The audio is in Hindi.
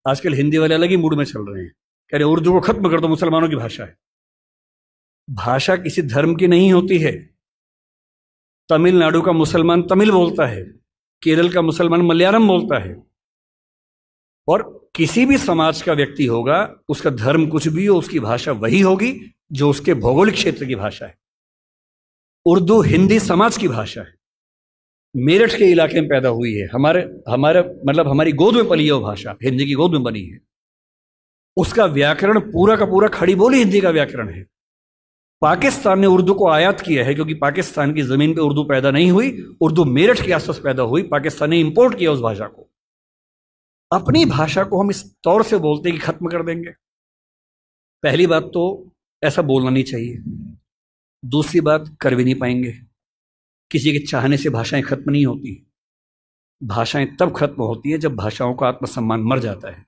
आजकल हिंदी वाले अलग ही मूड में चल रहे हैं, कह रहे उर्दू को खत्म कर दो, मुसलमानों की भाषा है। भाषा किसी धर्म की नहीं होती है। तमिलनाडु का मुसलमान तमिल बोलता है, केरल का मुसलमान मलयालम बोलता है, और किसी भी समाज का व्यक्ति होगा, उसका धर्म कुछ भी हो, उसकी भाषा वही होगी जो उसके भौगोलिक क्षेत्र की भाषा है। उर्दू हिंदी समाज की भाषा है, मेरठ के इलाके में पैदा हुई है, हमारे हमारे मतलब हमारी गोद में पली है वो भाषा, हिंदी की गोद में बनी है। उसका व्याकरण पूरा का पूरा खड़ी बोली हिंदी का व्याकरण है। पाकिस्तान ने उर्दू को आयात किया है, क्योंकि पाकिस्तान की जमीन पे उर्दू पैदा नहीं हुई, उर्दू मेरठ के आसपास पैदा हुई, पाकिस्तान ने इंपोर्ट किया उस भाषा को। अपनी भाषा को हम इस तौर से बोलते हैं कि खत्म कर देंगे। पहली बात तो ऐसा बोलना नहीं चाहिए, दूसरी बात कर भी नहीं पाएंगे। किसी के चाहने से भाषाएं खत्म नहीं होती। भाषाएं तब खत्म होती हैं जब भाषाओं का आत्मसम्मान मर जाता है।